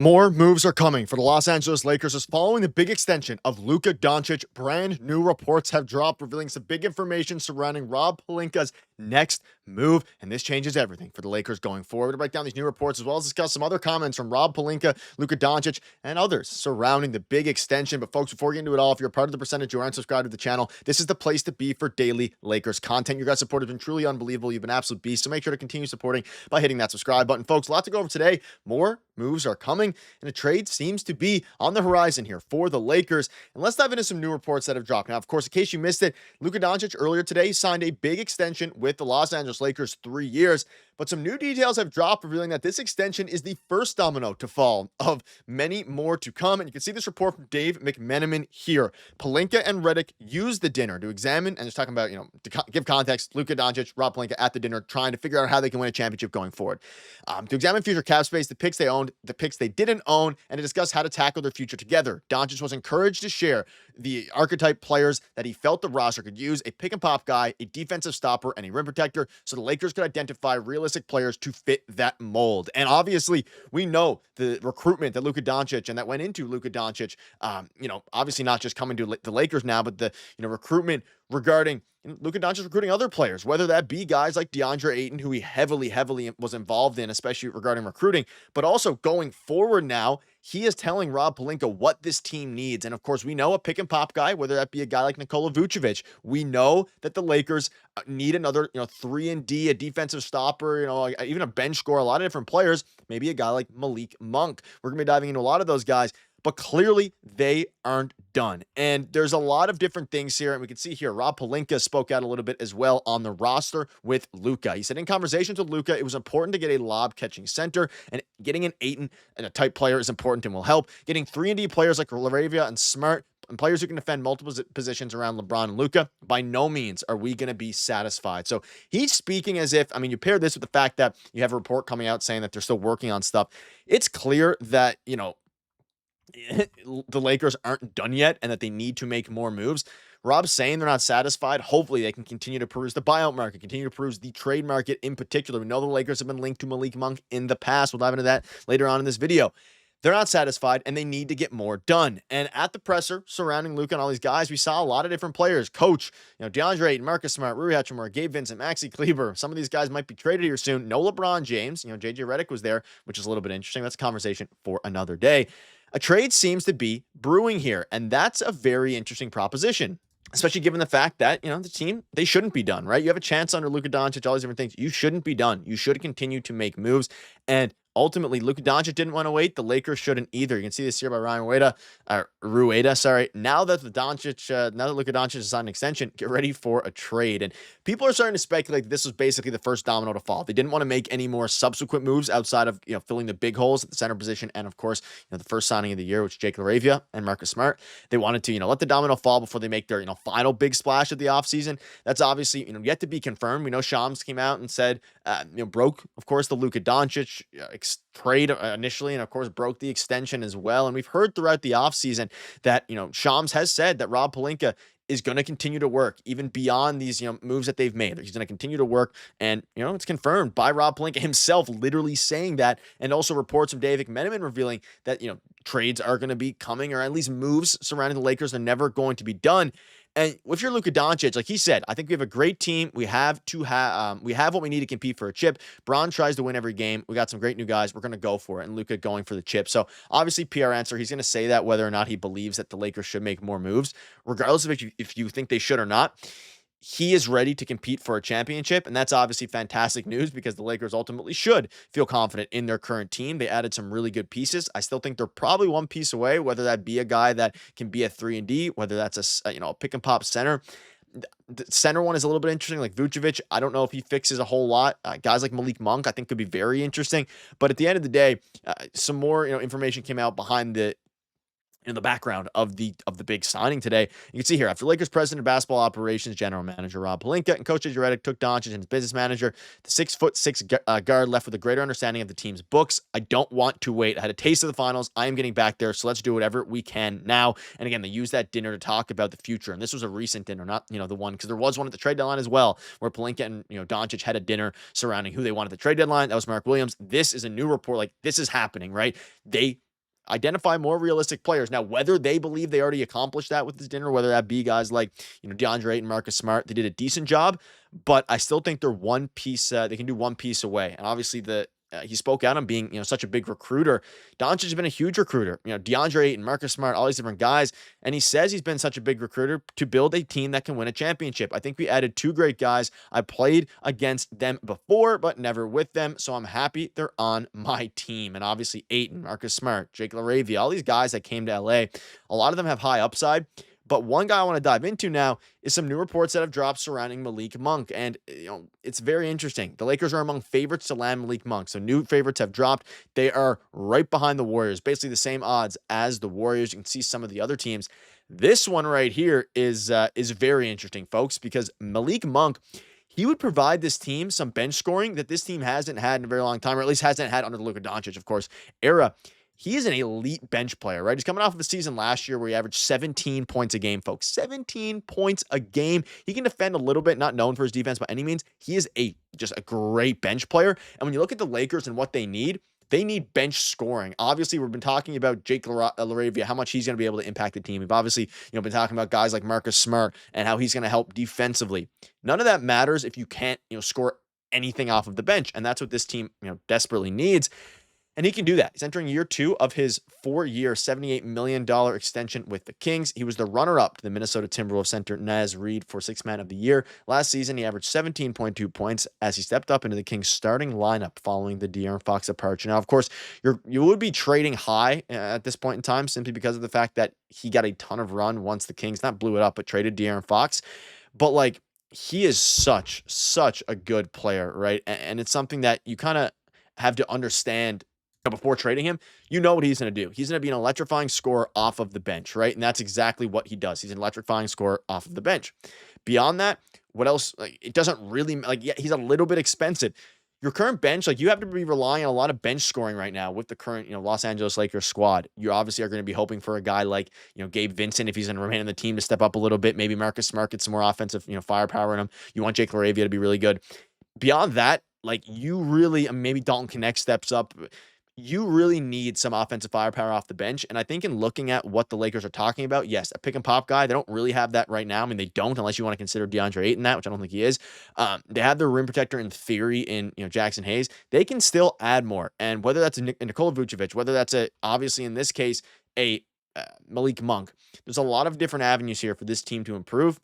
More moves are coming for the Los Angeles Lakers as following the big extension of Luka Doncic. Brand new reports have dropped revealing some big information surrounding Rob Pelinka's next move, and this changes everything for the Lakers going forward. To break down these new reports as well as discuss some other comments from Rob Pelinka, Luka Doncic, and others surrounding the big extension. But folks, before we get into it all, if you're a part of the percentage you aren't subscribed to the channel, this is the place to be for daily Lakers content. Your guys' support has been truly unbelievable. You've been absolute beasts, so make sure to continue supporting by hitting that subscribe button. Folks, a lot to go over today. More moves are coming, and a trade seems to be on the horizon here for the Lakers. And let's dive into some new reports that have dropped. Now, of course, in case you missed it, Luka Doncic earlier today signed a big extension with the Los Angeles Lakers, 3 years. But some new details have dropped, revealing that this extension is the first domino to fall of many more to come. And you can see this report from Dave McMenamin here. Pelinka and Redick used the dinner to examine, and just talking about, to give context, Luka Doncic, Rob Pelinka at the dinner, trying to figure out how they can win a championship going forward. To examine future cap space, the picks they owned, the picks they didn't own, and to discuss how to tackle their future together. Doncic was encouraged to share the archetype players that he felt the roster could use: a pick and pop guy, a defensive stopper, and a rim protector, so the Lakers could identify realistic players to fit that mold. And obviously, we know the recruitment that Luka Doncic and that went into Luka Doncic, obviously not just coming to the Lakers now, but the recruitment regarding Luka Doncic recruiting other players, whether that be guys like DeAndre Ayton, who he heavily was involved in, especially regarding recruiting, but also going forward now, he is telling Rob Pelinka what this team needs. And of course, we know a pick and pop guy, whether that be a guy like Nikola Vucevic. We know that the Lakers need another, 3-and-D, a defensive stopper, even a bench scorer, a lot of different players, maybe a guy like Malik Monk. We're going to be diving into a lot of those guys. But clearly, they aren't done. And there's a lot of different things here. And we can see here, Rob Pelinka spoke out a little bit as well on the roster with Luka. He said, in conversations with Luka, it was important to get a lob-catching center. And getting an Ayton and a type player is important and will help. Getting 3-and-D players like Reaves and Smart, and players who can defend multiple positions around LeBron and Luka, by no means are we going to be satisfied. So he's speaking as if, you pair this with the fact that you have a report coming out saying that they're still working on stuff. It's clear that, the Lakers aren't done yet and that they need to make more moves. Rob's saying they're not satisfied. Hopefully they can continue to peruse the buyout market, continue to peruse the trade market in particular. We know the Lakers have been linked to Malik Monk in the past. We'll dive into that later on in this video. They're not satisfied, and they need to get more done. And at the presser surrounding Luka and all these guys, we saw a lot of different players. Coach, DeAndre Ayton, Marcus Smart, Rui Hachimura, Gabe Vincent, Maxi Kleber. Some of these guys might be traded here soon. No LeBron James. JJ Redick was there, which is a little bit interesting. That's a conversation for another day. A trade seems to be brewing here, and that's a very interesting proposition, especially given the fact that, the team, they shouldn't be done, right? You have a chance under Luka Doncic, all these different things. You shouldn't be done. You should continue to make moves. And ultimately, Luka Doncic didn't want to wait. The Lakers shouldn't either. You can see this here by Rueda. Sorry. Now that Luka Doncic has signed an extension, get ready for a trade. And people are starting to speculate that this was basically the first domino to fall. They didn't want to make any more subsequent moves outside of filling the big holes at the center position, and of course, the first signing of the year, which is Jake Laravia and Marcus Smart. They wanted to let the domino fall before they make their final big splash of the offseason. That's obviously yet to be confirmed. We know Shams came out and said broke, of course, the Luka Doncic trade initially, and of course broke the extension as well. And we've heard throughout the offseason that Shams has said that Rob Pelinka is going to continue to work even beyond these moves that they've made. He's going to continue to work, and it's confirmed by Rob Pelinka himself literally saying that, and also reports from Dave McMenamin revealing that trades are going to be coming, or at least moves surrounding the Lakers are never going to be done. And if you're Luka Doncic, like he said, I think we have a great team. We have what we need to compete for a chip. Bron tries to win every game. We got some great new guys. We're going to go for it. And Luka going for the chip. So obviously PR answer, he's going to say that whether or not he believes that the Lakers should make more moves, regardless of if you think they should or not. He is ready to compete for a championship, and that's obviously fantastic news because the Lakers ultimately should feel confident in their current team. They added some really good pieces. I still think they're probably one piece away, whether that be a guy that can be a 3-and-D, whether that's a pick and pop center. The center one is a little bit interesting, like Vucevic. I don't know if he fixes a whole lot. Guys like Malik Monk, I think, could be very interesting. But at the end of the day, some more information came out behind the background of the big signing today. You can see here, after Lakers president of basketball operations, general manager Rob Pelinka, and coach Redick took Doncic and his business manager, the 6'6" guard left with a greater understanding of the team's books. I don't want to wait. I had a taste of the finals. I am getting back there, so let's do whatever we can now. And again, they used that dinner to talk about the future, and this was a recent dinner, not the one, because there was one at the trade deadline as well, where Pelinka and Doncic had a dinner surrounding who they wanted at the trade deadline. That was Mark Williams. This is a new report. Like, this is happening, right? They identify more realistic players. Now, whether they believe they already accomplished that with this dinner, whether that be guys like, DeAndre Ayton, Marcus Smart, they did a decent job, but I still think they're one piece, they can do one piece away. And obviously he spoke out on being, such a big recruiter. Doncic has been a huge recruiter. DeAndre Ayton, Marcus Smart, all these different guys. And he says he's been such a big recruiter to build a team that can win a championship. I think we added two great guys. I played against them before, but never with them. So I'm happy they're on my team. And obviously Ayton, Marcus Smart, Jake LaRavia, all these guys that came to LA, a lot of them have high upside. But one guy I want to dive into now is some new reports that have dropped surrounding Malik Monk. And, it's very interesting. The Lakers are among favorites to land Malik Monk. So new favorites have dropped. They are right behind the Warriors, basically the same odds as the Warriors. You can see some of the other teams. This one right here is very interesting, folks, because Malik Monk, he would provide this team some bench scoring that this team hasn't had in a very long time, or at least hasn't had under the Luka Doncic, of course, era. He is an elite bench player, right? He's coming off of a season last year where he averaged 17 points a game, folks. 17 points a game. He can defend a little bit, not known for his defense by any means. He is just a great bench player. And when you look at the Lakers and what they need bench scoring. Obviously, we've been talking about Jake LaRavia, how much he's going to be able to impact the team. We've obviously, been talking about guys like Marcus Smart and how he's going to help defensively. None of that matters if you can't, score anything off of the bench. And that's what this team, desperately needs. And he can do that. He's entering year 2 of his 4-year, $78 million extension with the Kings. He was the runner-up to the Minnesota Timberwolves center Naz Reid for Sixth Man of the Year. Last season, he averaged 17.2 points as he stepped up into the Kings starting lineup following the De'Aaron Fox departure. Now, of course, you would be trading high at this point in time simply because of the fact that he got a ton of run once the Kings not blew it up, but traded De'Aaron Fox. But he is such a good player, right? And it's something that you kind of have to understand before trading him. You know what he's going to do. He's going to be an electrifying scorer off of the bench, right? And that's exactly what he does. He's an electrifying scorer off of the bench. Beyond that, what else? It doesn't really, yeah, he's a little bit expensive. Your current bench, you have to be relying on a lot of bench scoring right now with the current, Los Angeles Lakers squad. You obviously are going to be hoping for a guy like, Gabe Vincent, if he's going to remain on the team, to step up a little bit. Maybe Marcus Smart gets some more offensive, firepower in him. You want Jake LaRavia to be really good. Beyond that, you really, maybe Dalton Knecht steps up. You really need some offensive firepower off the bench. And I think in looking at what the Lakers are talking about, yes, a pick and pop guy, they don't really have that right now. I mean, they don't, unless you want to consider DeAndre Ayton that, which I don't think he is. They have their rim protector in theory in, Jackson Hayes. They can still add more. And whether that's a Nikola Vucevic, whether that's obviously in this case, a Malik Monk, there's a lot of different avenues here for this team to improve.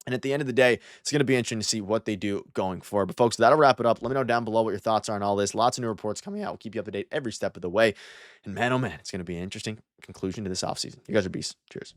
And at the end of the day, it's going to be interesting to see what they do going forward. But folks, that'll wrap it up. Let me know down below what your thoughts are on all this. Lots of new reports coming out. We'll keep you up to date every step of the way. And man, oh man, it's going to be an interesting conclusion to this offseason. You guys are beasts. Cheers.